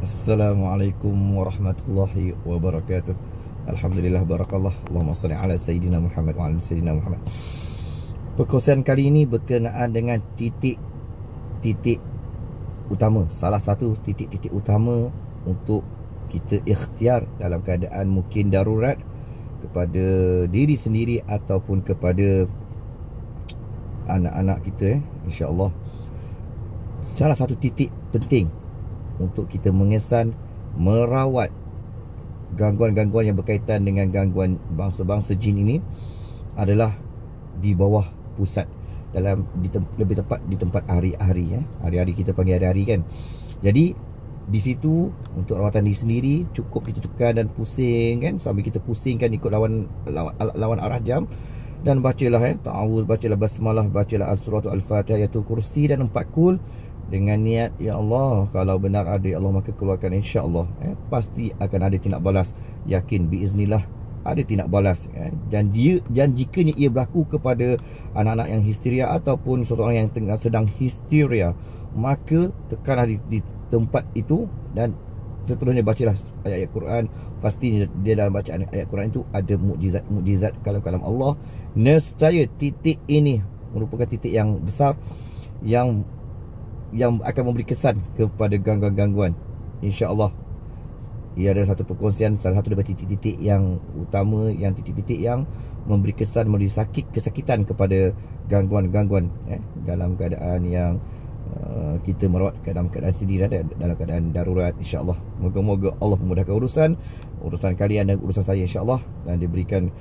Assalamualaikum warahmatullahi wabarakatuh. Alhamdulillah, barakallah. Allahumma salli ala Sayyidina Muhammad wa ala Sayyidina Muhammad. Perkongsian kali ini berkenaan dengan titik-titik utama. Salah satu titik-titik utama untuk kita ikhtiar dalam keadaan mungkin darurat kepada diri sendiri ataupun kepada anak-anak kita, insya-Allah. Salah satu titik penting untuk kita mengesan merawat gangguan-gangguan yang berkaitan dengan gangguan bangsa-bangsa jin ini adalah di bawah pusat, lebih tepat di tempat hari-hari. Hari-hari kita panggil hari-hari kan. Jadi di situ untuk rawatan diri sendiri cukup kita tekan dan pusing kan, sambil kita pusingkan ikut lawan arah jam, dan bacalah ta'awuz, bacalah basmalah, bacalah al-surah al-fatihah, ayatul kursi dan 4 kul dengan niat, ya Allah, kalau benar ada ya Allah maka keluarkan, insya-Allah pasti akan ada tindak balas. Yakin biiznillah ada tindak balas. Dan jikanya ia berlaku kepada anak-anak yang histeria ataupun seseorang yang tengah sedang histeria, maka tekanlah di tempat itu dan seterusnya bacalah ayat-ayat Quran. Pasti dia dalam bacaan ayat Quran itu ada mukjizat kalam-kalam Allah. Nescaya titik ini merupakan titik yang besar yang akan memberi kesan kepada gangguan-gangguan, insya-Allah. Ia adalah satu perkongsian, salah satu daripada titik-titik yang utama, yang titik-titik yang memberi kesan, memberi kesakitan kepada gangguan-gangguan dalam keadaan yang kita merawat dalam keadaan sendiri, dalam keadaan darurat, insya-Allah. Moga-moga Allah memudahkan urusan kalian dan urusan saya, insya-Allah, dan diberikan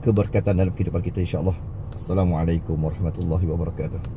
keberkatan dalam kehidupan kita, insya-Allah. Assalamualaikum warahmatullahi wabarakatuh.